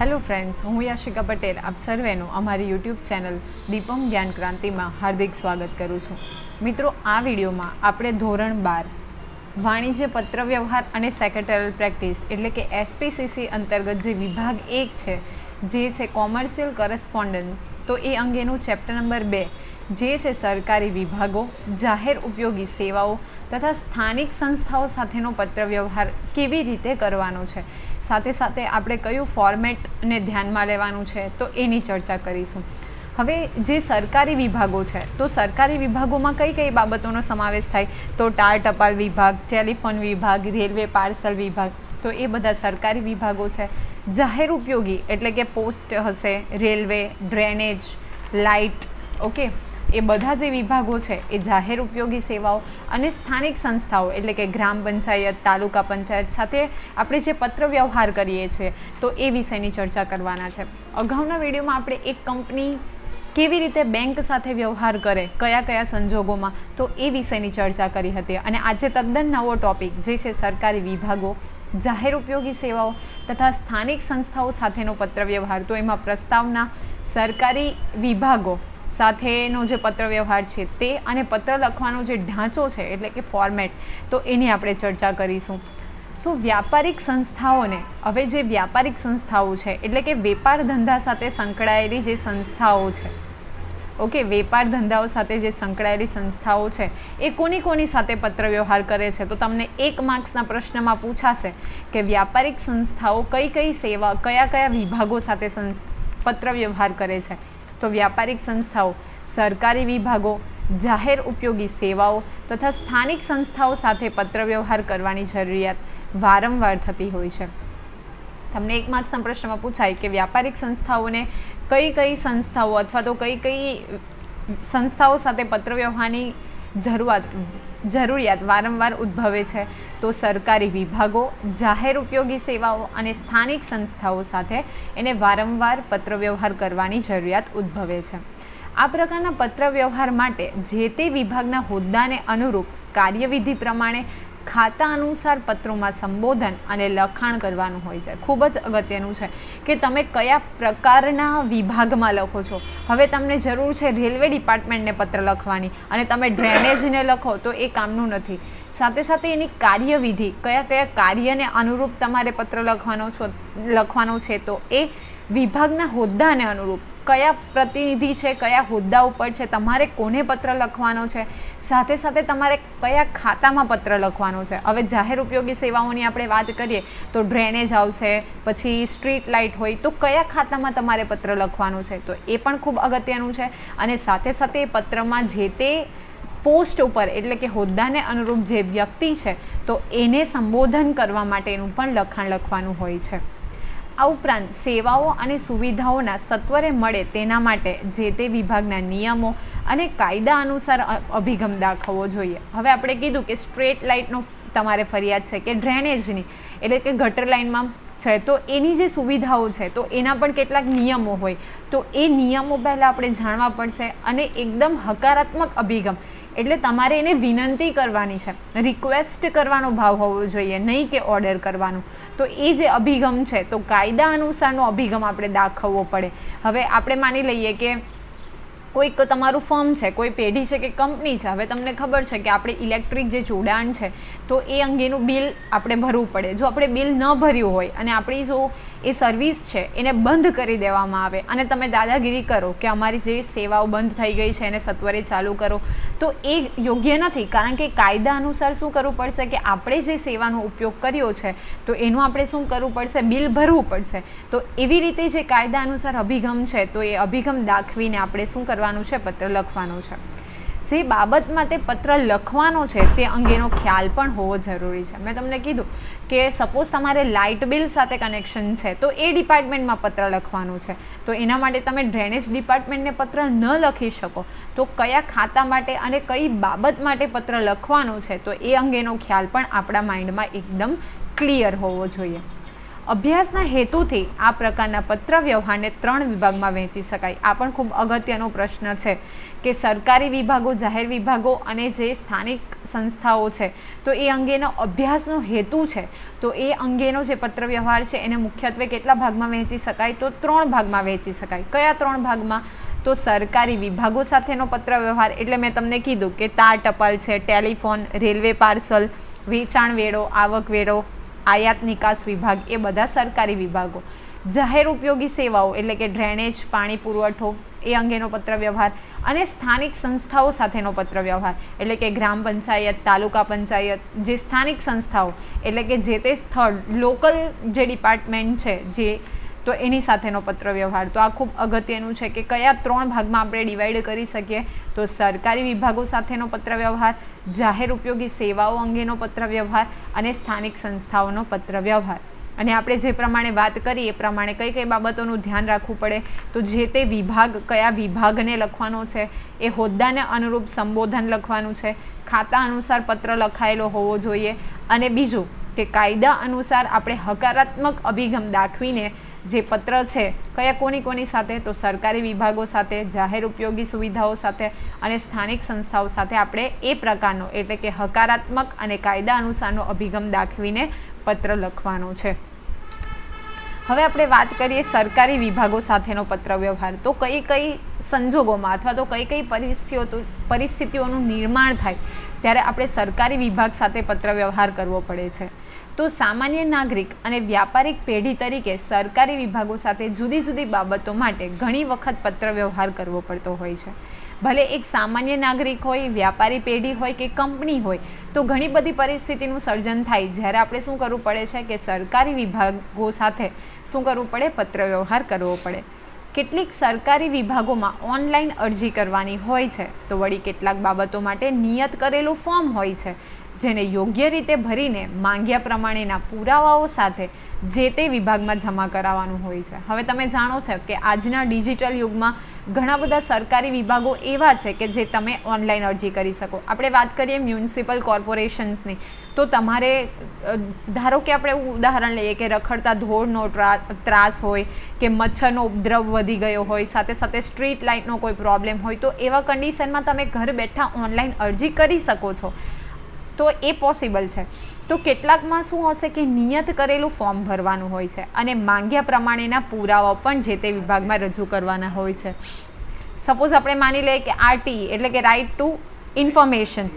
Hello friends, हूँ याशिका पटेल आप सर्वेનું અમારી યુટ્યુબ ચેનલ દીપમ જ્ઞાન ક્રાંતિમાં હાર્દિક સ્વાગત કરું છું। મિત્રો, આ વિડીયોમાં આપણે ધોરણ 12 વાણિજ્ય પત્રવ્યવહાર અને સેક્રેટરીયલ પ્રેક્ટિસ એટલે કે એસપીસીસી અંતર્ગત જે વિભાગ 1 છે જે છે કોમર્શિયલ કરસ્પોન્ડન્સ, તો એ અંગેનું ચેપ્ટર નંબર 2 જે છે સરકારી વિભાગો, જાહેર ઉપયોગી સેવાઓ તથા સ્થાનિક સંસ્થાઓ સાથેનો પત્રવ્યવહાર કેવી રીતે કરવાનો છે, સાથે સાથે આપણે કયું ફોર્મેટને ધ્યાનમાં લેવાનું છે તો એની ચર્ચા કરીશું। હવે જે સરકારી વિભાગો છે તો સરકારી વિભાગોમાં કઈ કઈ બાબતોનો સમાવેશ થાય તો ટાર ટપાલ વિભાગ, ટેલિફોન વિભાગ, રેલવે પાર્સલ વિભાગ, તો એ બધા સરકારી વિભાગો છે। જાહેર ઉપયોગી એટલે કે પોસ્ટ હશે, રેલવે, ડ્રેનેજ, લાઇટ, ઓકે, એ બધા જે વિભાગો છે એ જાહેર ઉપયોગી સેવાઓ અને સ્થાનિક સંસ્થાઓ એટલે કે ગ્રામ પંચાયત, તાલુકા પંચાયત સાથે આપણે જે પત્ર વ્યવહાર કરીએ છીએ તો એ વિષયની ચર્ચા કરવાના છે। અગાઉના વિડીયોમાં આપણે એક કંપની કેવી રીતે બેંક સાથે વ્યવહાર કરે, કયા કયા સંજોગોમાં, તો એ વિષયની ચર્ચા કરી હતી અને આજે તદ્દન નવો ટોપિક જે છે સરકારી વિભાગો, જાહેર ઉપયોગી સેવાઓ તથા સ્થાનિક સંસ્થાઓ સાથેનો પત્ર વ્યવહાર, તો એમાં પ્રસ્તાવના, સરકારી વિભાગો સાથેનો જે પત્ર વ્યવહાર છે તે અને પત્ર લખવાનો જે ઢાંચો છે એટલે કે ફોર્મેટ, તો એની આપણે ચર્ચા કરીશું। તો વ્યાપારિક સંસ્થાઓને, હવે જે વ્યાપારિક સંસ્થાઓ છે એટલે કે વેપાર ધંધા સાથે સંકળાયેલી જે સંસ્થાઓ છે, ઓકે, વેપાર ધંધાઓ સાથે જે સંકળાયેલી સંસ્થાઓ છે એ કોની સાથે પત્ર વ્યવહાર કરે છે, તો તમને 1 માર્ક્સના પ્રશ્નમાં પૂછાશે કે વ્યાપારિક સંસ્થાઓ કઈ સેવા, કયા વિભાગો સાથે પત્ર વ્યવહાર કરે છે। તો વ્યાપારિક સંસ્થાઓ સરકારી વિભાગો, જાહેર ઉપયોગી સેવાઓ તથા સ્થાનિક સંસ્થાઓ સાથે પત્ર વ્યવહાર કરવાની જરૂરિયાત વારંવાર થતી હોય છે। તમને 1 માર્ક્સના પ્રશ્નમાં પૂછાય કે વ્યાપારિક સંસ્થાઓને કઈ સંસ્થાઓ અથવા તો કઈ સંસ્થાઓ સાથે પત્ર વ્યવહારની જરૂરિયાત વારંવાર ઉદ્ભવે છે, તો સરકારી વિભાગો, જાહેર ઉપયોગી સેવાઓ અને સ્થાનિક સંસ્થાઓ સાથે એને વારંવાર પત્ર વ્યવહાર કરવાની જરૂરિયાત ઉદ્ભવે છે। આ પ્રકારના પત્ર વ્યવહાર માટે જે તે વિભાગના હોદ્દાને અનુરૂપ કાર્યવિધિ પ્રમાણે ખાતા અનુસાર પત્રોમાં સંબોધન અને લખાણ કરવાનું હોય છે। ખૂબ જ અગત્યનું છે કે તમે કયા પ્રકારના વિભાગમાં લખો છો। હવે તમને જરૂર છે રેલવે ડિપાર્ટમેન્ટને પત્ર લખવાની અને તમે ડ્રેનેજને લખો તો એ કામનું નથી। સાથે સાથે એની કાર્યવિધિ, કયા કાર્યને અનુરૂપ તમારે પત્ર લખવાનો છે તો એ વિભાગના હોદ્દાને અનુરૂપ કયા પ્રતિનિધિ છે, કયા હોદ્દા ઉપર છે, તમારે કોને પત્ર લખવાનો છે, સાથે સાથે તમારે કયા ખાતામાં પત્ર લખવાનો છે। હવે જાહેર ઉપયોગી સેવાઓની આપણે વાત કરીએ તો ડ્રેનેજ આવશે, પછી સ્ટ્રીટ લાઇટ હોય, તો કયા ખાતામાં તમારે પત્ર લખવાનો છે તો એ પણ ખૂબ અગત્યનું છે। અને સાથે સાથે એ પત્રમાં જે તે પોસ્ટ ઉપર એટલે કે હોદ્દાને અનુરૂપ જે વ્યક્તિ છે તો એને સંબોધન કરવા માટેનું પણ લખાણ લખવાનું હોય છે। આ ઉપરાંત સેવાઓ અને સુવિધાઓના સત્વરે મળે તેના માટે જે તે વિભાગના નિયમો અને કાયદા અનુસાર અભિગમ દાખવવો જોઈએ। હવે આપણે કીધું કે સ્ટ્રીટ લાઇટનો તમારે ફરિયાદ છે કે ડ્રેનેજની એટલે કે ગટર લાઇનમાં છે તો એની જે સુવિધાઓ છે તો એના પણ કેટલાક નિયમો હોય, તો એ નિયમો પહેલાં આપણે જાણવા પડશે અને એકદમ હકારાત્મક અભિગમ એટલે તમારે એને વિનંતી કરવાની છે, રિક્વેસ્ટ કરવાનો ભાવ હોવો જોઈએ, નહીં કે ઓર્ડર કરવાનું। તો એ જે અભિગમ છે તો કાયદા અનુસારનો અભિગમ આપણે દાખવવો પડે। હવે આપણે માની લઈએ કે કોઈક તમારું ફર્મ છે, કોઈ પેઢી છે કે કંપની છે, હવે તમને ખબર છે કે આપણે ઇલેક્ટ્રિક જે જોડાણ છે તો એ અંગેનું બિલ આપણે ભરવું પડે। જો આપણે બિલ ન ભર્યું હોય અને આપણી જો એ સર્વિસ છે એને બંધ કરી દેવામાં આવે અને તમે દાદાગીરી કરો કે અમારી જે સેવાઓ બંધ થઈ ગઈ છે એને સત્વરે ચાલુ કરો, તો એ યોગ્ય નથી। કારણ કે કાયદા અનુસાર શું કરવું પડશે કે આપણે જે સેવાનો ઉપયોગ કર્યો છે તો એનું આપણે શું કરવું પડશે, બિલ ભરવું પડશે। તો એવી રીતે જે કાયદા અનુસાર અભિગમ છે તો એ અભિગમ દાખવીને આપણે શું કરવાનું છે, પત્ર લખવાનો છે। જે બાબતમાં તે પત્ર લખવાનો છે તે અંગેનો ખ્યાલ પણ હોવો જરૂરી છે। મેં તમને કીધું કે સપોઝ તમારે લાઇટ બિલ સાથે કનેક્શન છે તો એ ડિપાર્ટમેન્ટમાં પત્ર લખવાનું છે, તો એના માટે તમે ડ્રેનેજ ડિપાર્ટમેન્ટને પત્ર ન લખી શકો તો કયા ખાતા માટે અને કઈ બાબત માટે પત્ર લખવાનો છે તો એ અંગેનો ખ્યાલ પણ આપણા માઇન્ડમાં એકદમ ક્લિયર હોવો જોઈએ। અભ્યાસના હેતુથી આ પ્રકારના પત્ર વ્યવહારને 3 વિભાગમાં વહેંચી શકાય. આ પણ ખૂબ અગત્યનો પ્રશ્ન છે કે સરકારી વિભાગો, જાહેર વિભાગો અને જે સ્થાનિક સંસ્થાઓ છે તો એ અંગેનો અભ્યાસનો હેતુ છે, તો એ અંગેનો જે પત્ર વ્યવહાર છે એને મુખ્યત્વે કેટલા ભાગમાં વહેંચી શકાય? તો 3 ભાગમાં વહેંચી શકાય. કયા 3 ભાગમાં? તો સરકારી વિભાગો સાથેનો પત્ર વ્યવહાર, એટલે મેં તમને કીધું કે તાર ટપાલ છે, ટેલિફોન, રેલવે પાર્સલ, વેચાણ વેરો, આવક વેરો, આયાત નિકાસ વિભાગ, એ બધા સરકારી વિભાગો. જાહેર ઉપયોગી સેવાઓ એટલે કે ડ્રેનેજ, પાણી પુરવઠો, એ અંગેનો પત્ર વ્યવહાર, અને સ્થાનિક સંસ્થાઓ સાથેનો પત્ર વ્યવહાર એટલે કે ગ્રામ પંચાયત, તાલુકા પંચાયત, જે સ્થાનિક સંસ્થાઓ એટલે કે જે તે સ્થળ લોકલ જે ડિપાર્ટમેન્ટ છે જે, તો એની સાથેનો પત્ર વ્યવહાર. તો આ ખૂબ અગત્યનું છે કે કયા 3 ભાગમાં આપણે ડિવાઈડ કરી શકીએ? તો સરકારી વિભાગો સાથેનો પત્ર વ્યવહાર, જાહેર ઉપયોગી સેવાઓ અંગેનો પત્ર વ્યવહાર અને સ્થાનિક સંસ્થાઓનો પત્ર વ્યવહાર. અને આપણે જે પ્રમાણે વાત કરી એ પ્રમાણે કઈ કઈ બાબતોનું ધ્યાન રાખવું પડે? તો જે તે વિભાગ, કયા વિભાગને લખવાનો છે, એ હોદ્દાને અનુરૂપ સંબોધન લખવાનું છે, ખાતા અનુસાર પત્ર લખાયેલો હોવો જોઈએ, અને બીજું કે કાયદા અનુસાર આપણે હકારાત્મક અભિગમ દાખવીને જે પત્ર છે કયા કોની સાથે? તો સરકારી વિભાગો સાથે, જાહેર ઉપયોગી સુવિધાઓ સાથે અને સ્થાનિક સંસ્થાઓ સાથે આપણે એ પ્રકારનો એટલે કે હકારાત્મક અને કાયદા અનુસારનો અભિગમ દાખવીને પત્ર લખવાનો છે. હવે આપણે વાત કરીએ સરકારી વિભાગો સાથેનો પત્ર વ્યવહાર. તો કઈ કઈ સંજોગોમાં અથવા તો કઈ કઈ પરિસ્થિતિઓનું નિર્માણ થાય ત્યારે આપણે સરકારી વિભાગ સાથે પત્ર વ્યવહાર કરવો પડે છે? તો સામાન્ય નાગરિક અને વ્યાપારિક પેઢી તરીકે સરકારી વિભાગો સાથે જુદી જુદી બાબતો માટે ઘણી વખત પત્ર વ્યવહાર કરવો પડતો હોય છે. ભલે એક સામાન્ય નાગરિક હોય, વ્યાપારી પેઢી હોય કે કંપની હોય, તો ઘણી બધી પરિસ્થિતિનું સર્જન થાય જ્યારે આપણે શું કરવું પડે છે કે સરકારી વિભાગો સાથે શું કરવું પડે? પત્ર વ્યવહાર કરવો પડે. કેટલીક સરકારી વિભાગોમાં ઓનલાઈન અરજી કરવાની હોય છે, તો વળી કેટલાક બાબતો માટે નિયત કરેલું ફોર્મ હોય છે જેને યોગ્ય રીતે ભરીને માંગ્યા પ્રમાણેના પુરાવાઓ સાથે જે તે વિભાગમાં જમા કરાવવાનું હોય છે. હવે તમે જાણો છો કે આજના ડિજિટલ યુગમાં ઘણા બધા સરકારી વિભાગો એવા છે કે જે તમે ઓનલાઈન અરજી કરી શકો. આપણે વાત કરીએ મ્યુનિસિપલ કોર્પોરેશન્સની, તો તમારે ધારો કે આપણે ઉદાહરણ લઈએ કે રખડતા ઢોરનો ત્રાસ હોય કે મચ્છરનો ઉપદ્રવ વધી ગયો હોય, સાથે સાથે સ્ટ્રીટ લાઇટનો કોઈ પ્રોબ્લેમ હોય, તો એવા કન્ડિશનમાં તમે ઘર બેઠા ઓનલાઈન અરજી કરી શકો છો. તો એ પોસિબલ છે. તો કેટલાકમાં શું હશે કે નિયત કરેલું ફોર્મ ભરવાનું હોય છે અને માંગ્યા પ્રમાણેના પુરાવાઓ પણ જે તે વિભાગમાં રજૂ કરવાના હોય છે. સપોઝ આપણે માની લઈએ કે આરટીઈ એટલે કે right to information,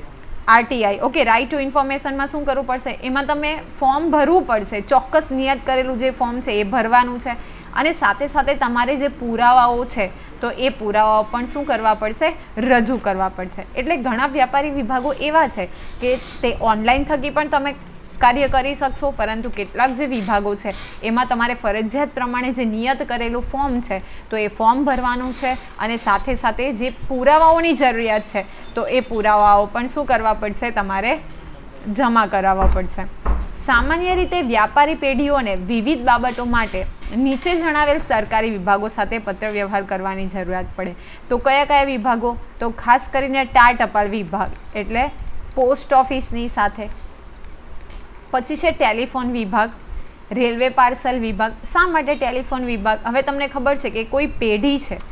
RTI, okay, right to ઇન્ફોર્મેશનમાં શું કરવું પડશે? એમાં તમે ફોર્મ ભરવું પડશે, ચોક્કસ નિયત કરેલું જે ફોર્મ છે એ ભરવાનું છે, અને સાથે સાથે તમારે જે પુરાવાઓ છે તો એ પુરાવાઓ પણ શું કરવા પડશે? રજૂ કરવા પડશે. એટલે ઘણા વ્યાપારી વિભાગો એવા છે કે તે ઓનલાઈન થકી પણ તમે કાર્ય કરી શકશો, પરંતુ કેટલાક જે વિભાગો છે એમાં તમારે ફરજિયાત પ્રમાણે જે નિયત કરેલું ફોર્મ છે તો એ ફોર્મ ભરવાનું છે, અને સાથે સાથે જે પુરાવાઓની જરૂરિયાત છે તો એ પુરાવાઓ પણ શું કરવા પડશે? તમારે જમા કરાવવા પડશે. સામાન્ય રીતે વ્યાપારી પેઢીઓને વિવિધ બાબતો માટે નીચે જણાવેલ સરકારી વિભાગો સાથે પત્ર વ્યવહાર કરવાની જરૂરિયાત પડે. તો કયા કયા વિભાગો? તો ખાસ કરીને તાર ટપાલ વિભાગ એટલે પોસ્ટ ઓફિસની સાથે, પછી છે ટેલિફોન વિભાગ, રેલવે પાર્સલ વિભાગ. શા માટે ટેલિફોન વિભાગ? હવે તમને ખબર છે કે કોઈ પેઢી છે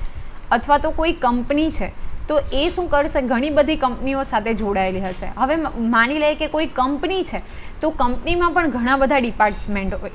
અથવા તો કોઈ કંપની છે, તો એ શું કરશે? ઘણી બધી કંપનીઓ સાથે જોડાયેલી હશે. હવે માની લઈએ કે કોઈ કંપની છે, તો કંપનીમાં પણ ઘણા બધા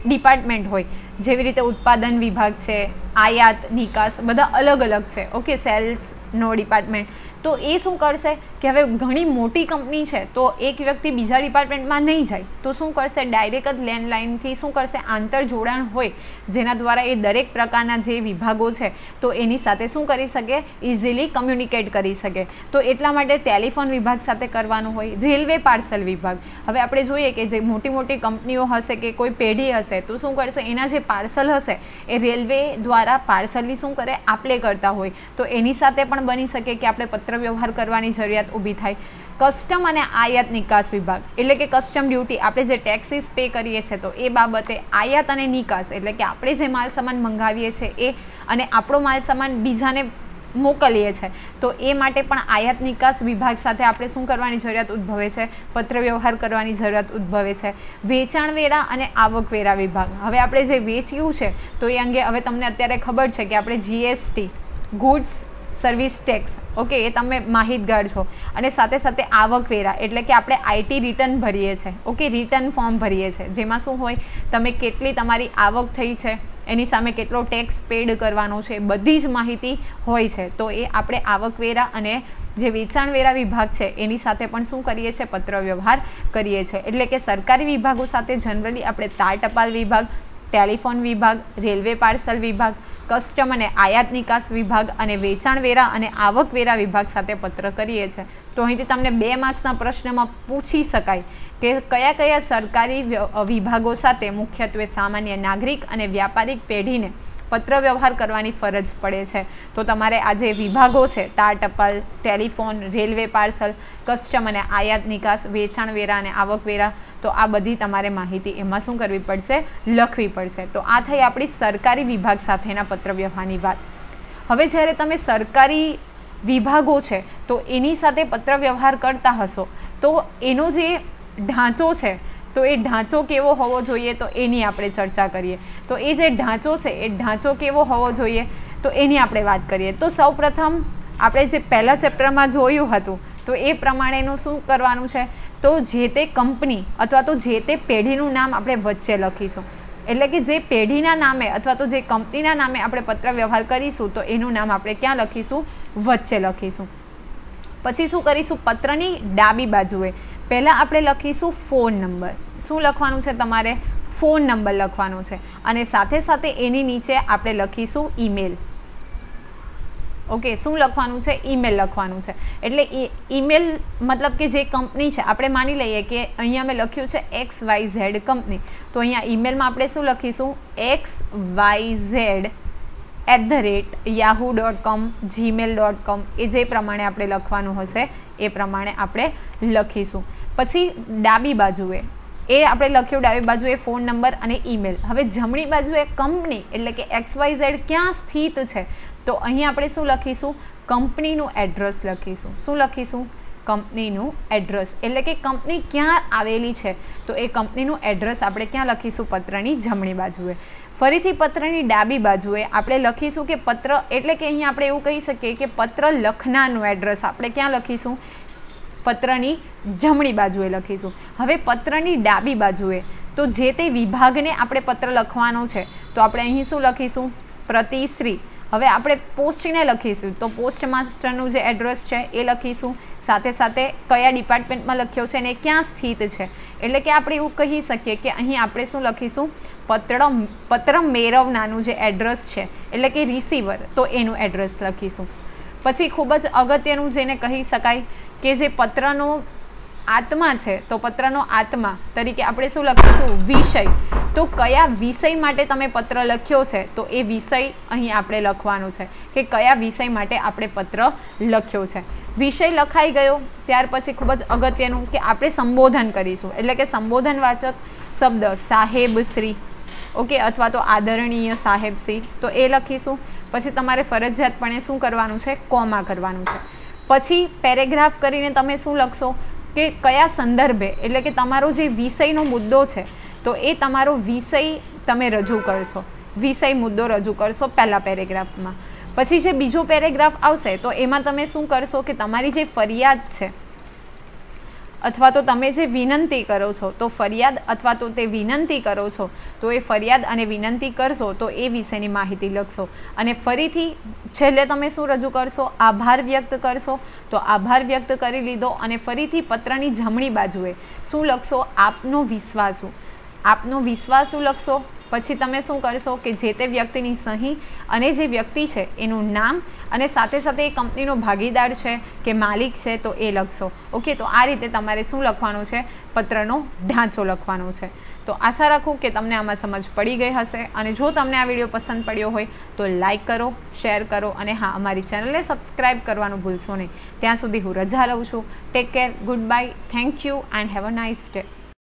ડિપાર્ટમેન્ટ હોય, જેવી રીતે ઉત્પાદન વિભાગ છે, આયાત નિકાસ, બધા અલગ અલગ છે, ઓકે, સેલ્સનો ડિપાર્ટમેન્ટ. તો એ શું કરશે કે હવે ઘણી મોટી કંપની છે તો એક વ્યક્તિ બીજા ડિપાર્ટમેન્ટમાં નહીં જાય, તો શું કરશે? ડાયરેક્ટ જ લેન્ડલાઇનથી શું કરશે? આંતર જોડાણ હોય જેના દ્વારા એ દરેક પ્રકારના જે વિભાગો છે તો એની સાથે શું કરી શકે? ઇઝીલી કમ્યુનિકેટ કરી શકે. તો એટલા માટે ટેલિફોન વિભાગ સાથે કરવાનું હોય. રેલવે પાર્સલ વિભાગ, હવે આપણે જોઈએ કે જે મોટી મોટી કંપનીઓ હશે કે કોઈ પેઢી હશે તો શું કરશે? એના જે પાર્સલ હશે એ રેલવે દ્વારા પાર્સલની શું કરે? આપ-લે કરતા હોય, તો એની સાથે પણ બની શકે કે આપણે પત્ર વ્યવહાર કરવાની જરૂરિયાત ઊભી થાય. કસ્ટમ અને આયાત નિકાસ વિભાગ એટલે કે કસ્ટમ ડ્યુટી, આપણે જે ટેક્સીસ પે કરીએ છીએ તો એ બાબતે. આયાત અને નિકાસ એટલે કે આપણે જે માલ સામાન મંગાવીએ છીએ એ અને આપણો માલ સામાન બીજાને મોકલીએ છીએ તો એ માટે પણ આયાત નિકાસ વિભાગ સાથે આપણે શું કરવાની જરૂરિયાત ઉદ્ભવે છે? પત્ર વ્યવહાર કરવાની જરૂરિયાત ઉદ્ભવે છે. વેચાણવેરા અને આવકવેરા વિભાગ, હવે આપણે જે વેચ્યું છે તો એ અંગે હવે તમને અત્યારે ખબર છે કે આપણે GST goods service tax, okay, એ તમે માહિતગાર છો. અને સાથે સાથે આવકવેરા એટલે કે આપણે IT રિટર્ન ભરીએ છીએ, ઓકે, રિટર્ન ફોર્મ ભરીએ છીએ જેમાં શું હોય, તમે કેટલી તમારી આવક થઈ છે, એની સામે કેટલો ટેક્સ પેડ કરવાનો છે, બધી જ માહિતી હોય છે. તો એ આપણે આવકવેરા અને જે વેચાણવેરા વિભાગ છે એની સાથે પણ શું કરીએ છીએ? પત્ર વ્યવહાર કરીએ છીએ. એટલે કે સરકારી વિભાગો સાથે જનરલી આપણે તાર ટપાલ વિભાગ, ટેલિફોન વિભાગ, રેલવે પાર્સલ વિભાગ, કસ્ટમ અને આયાત નિકાસ વિભાગ અને વેચાણવેરા અને આવકવેરા વિભાગ સાથે પત્ર કરીએ છીએ. તો અહીંથી તમને 2 માર્ક્સના પ્રશ્નમાં પૂછી શકાય કે કયા કયા સરકારી વિભાગો સાથે મુખ્યત્વે સામાન્ય નાગરિક અને વ્યાપારિક પેઢીને પત્ર વ્યવહાર કરવાની ફરજ પડે છે. તો તમારે આ જે વિભાગો છે, તાર ટપાલ, ટેલિફોન, રેલવે પાર્સલ, કસ્ટમ અને આયાત નિકાસ, વેચાણવેરા અને આવકવેરા, તો આ બધી તમારે માહિતી એમાં શું કરવી પડશે? લખવી પડશે. તો આ થઈ આપણી સરકારી વિભાગ સાથેના પત્ર વ્યવહારની વાત. હવે જ્યારે તમે સરકારી વિભાગો છે તો એની સાથે પત્ર વ્યવહાર કરતા હશો તો એનો જે ઢાંચો છે તો એ ઢાંચો કેવો હોવો જોઈએ તો એની આપણે ચર્ચા કરીએ. તો એ જે ઢાંચો છે એ ઢાંચો કેવો હોવો જોઈએ તો એની આપણે વાત કરીએ. તો સૌપ્રથમ આપણે જે પહેલા ચેપ્ટરમાં જોયું હતું તો એ પ્રમાણેનું શું કરવાનું છે? તો જે તે કંપની અથવા તો જે તે પેઢીનું નામ આપણે વચ્ચે લખીશું. એટલે કે જે પેઢીના નામે અથવા તો જે કંપનીના નામે આપણે પત્ર વ્યવહાર કરીશું તો એનું નામ આપણે ક્યાં લખીશું? વચ્ચે લખીશું. પછી શું કરીશું? પત્રની ડાબી બાજુએ પહેલાં આપણે લખીશું ફોન નંબર. શું લખવાનું છે તમારે? ફોન નંબર લખવાનો છે. અને સાથે સાથે એની નીચે આપણે લખીશું ઈમેલ. ઓકે, શું લખવાનું છે? ઈમેલ લખવાનું છે. એટલે ઈમેલ મતલબ કે જે કંપની છે, આપણે માની લઈએ કે અહીંયા મેં લખ્યું છે XYZ કંપની, તો અહીંયા ઈમેલમાં આપણે શું લખીશું? xyz@yahoo.com, gmail.com, એ જે પ્રમાણે આપણે લખવાનું હશે એ પ્રમાણે આપણે લખીશું. પછી ડાબી બાજુએ એ આપણે લખ્યું, ડાબી બાજુએ ફોન નંબર અને ઈમેલ. હવે જમણી બાજુએ કંપની એટલે કે XYZ ક્યાં સ્થિત છે તો અહીં આપણે શું લખીશું? કંપનીનું એડ્રેસ લખીશું. શું લખીશું? કંપનીનું એડ્રેસ. એટલે કે કંપની ક્યાં આવેલી છે તો એ કંપનીનું એડ્રેસ આપણે ક્યાં લખીશું? પત્રની જમણી બાજુએ. ફરીથી પત્રની ડાબી બાજુએ આપણે લખીશું કે પત્ર એટલે કે અહીં આપણે એવું કહી શકીએ કે પત્ર લખનારનું એડ્રેસ આપણે ક્યાં લખીશું? પત્રની જમણી બાજુએ લખીશું. હવે પત્રની ડાબી બાજુએ તો જે તે વિભાગને આપણે પત્ર લખવાનો છે તો આપણે અહીં શું લખીશું? પ્રતિશ્રી. હવે આપણે પોસ્ટને લખીશું તો પોસ્ટ માસ્ટરનું જે એડ્રેસ છે એ લખીશું. સાથે સાથે કયા ડિપાર્ટમેન્ટમાં લખ્યો છે અને ક્યાં સ્થિત છે. એટલે કે આપણે એવું કહી શકીએ કે અહીં આપણે શું લખીશું? પત્ર મેળવનારનું જે એડ્રેસ છે એટલે કે રિસીવર, તો એનું એડ્રેસ લખીશું. પછી ખૂબ જ અગત્યનું જેને કહી શકાય કે જે પત્રનો આત્મા છે તો પત્રનો આત્મા તરીકે આપણે શું લખીશું? વિષય. તો કયા વિષય માટે તમે પત્ર લખ્યો છે તો એ વિષય અહીં આપણે લખવાનું છે કે કયા વિષય માટે આપણે પત્ર લખ્યો છે. વિષય લખાઈ ગયો ત્યાર પછી ખૂબ જ અગત્યનું કે આપણે સંબોધન કરીશું. એટલે કે સંબોધનવાચક શબ્દ સાહેબ શ્રી, ઓકે, અથવા તો આદરણીય સાહેબ શ્રી, તો એ લખીશું. પછી તમારે ફરજિયાતપણે શું કરવાનું છે? કોમા કરવાનું છે. પછી પેરેગ્રાફ કરીને તમે શું લખશો કે કયા સંદર્ભે એટલે કે તમારો જે વિષયનો મુદ્દો છે તો એ તમારો વિષય તમે રજૂ કરશો. વિષય મુદ્દો રજૂ કરશો પહેલા પેરેગ્રાફમાં. પછી જે બીજો પેરેગ્રાફ આવશે તો એમાં તમે શું કરશો કે તમારી જે ફરિયાદ છે અથવા તો તમે જે વિનંતી કરો છો તો ફરિયાદ અથવા તો તે વિનંતી કરો છો તો એ ફરિયાદ અને વિનંતી કરશો તો એ વિશેની માહિતી લખશો. અને ફરીથી છેલ્લે તમે શું રજૂ કરશો? આભાર વ્યક્ત કરશો. તો આભાર વ્યક્ત કરી લીધો અને ફરીથી પત્રની જમણી બાજુએ શું લખશો? આપનો વિશ્વાસુ. આપનો વિશ્વાસુ લખશો. પછી તમે શું કરશો કે જે તે વ્યક્તિની સહી અને જે વ્યક્તિ છે એનું નામ અને સાથે સાથે એ કંપનીનો ભાગીદાર છે કે માલિક છે તો એ લખશો. ઓકે, તો આ રીતે તમારે શું લખવાનું છે? પત્રનો ઢાંચો લખવાનો છે. તો આશા રાખું કે તમને આમાં સમજ પડી ગઈ હશે. અને જો તમને આ વિડીયો પસંદ પડ્યો હોય તો લાઇક કરો, શેર કરો અને હા, અમારી ચેનલને સબસ્ક્રાઈબ કરવાનું ભૂલશો નહીં. ત્યાં સુધી હું રજા લઉં છું. Take care, good bye, thank you and have a nice day.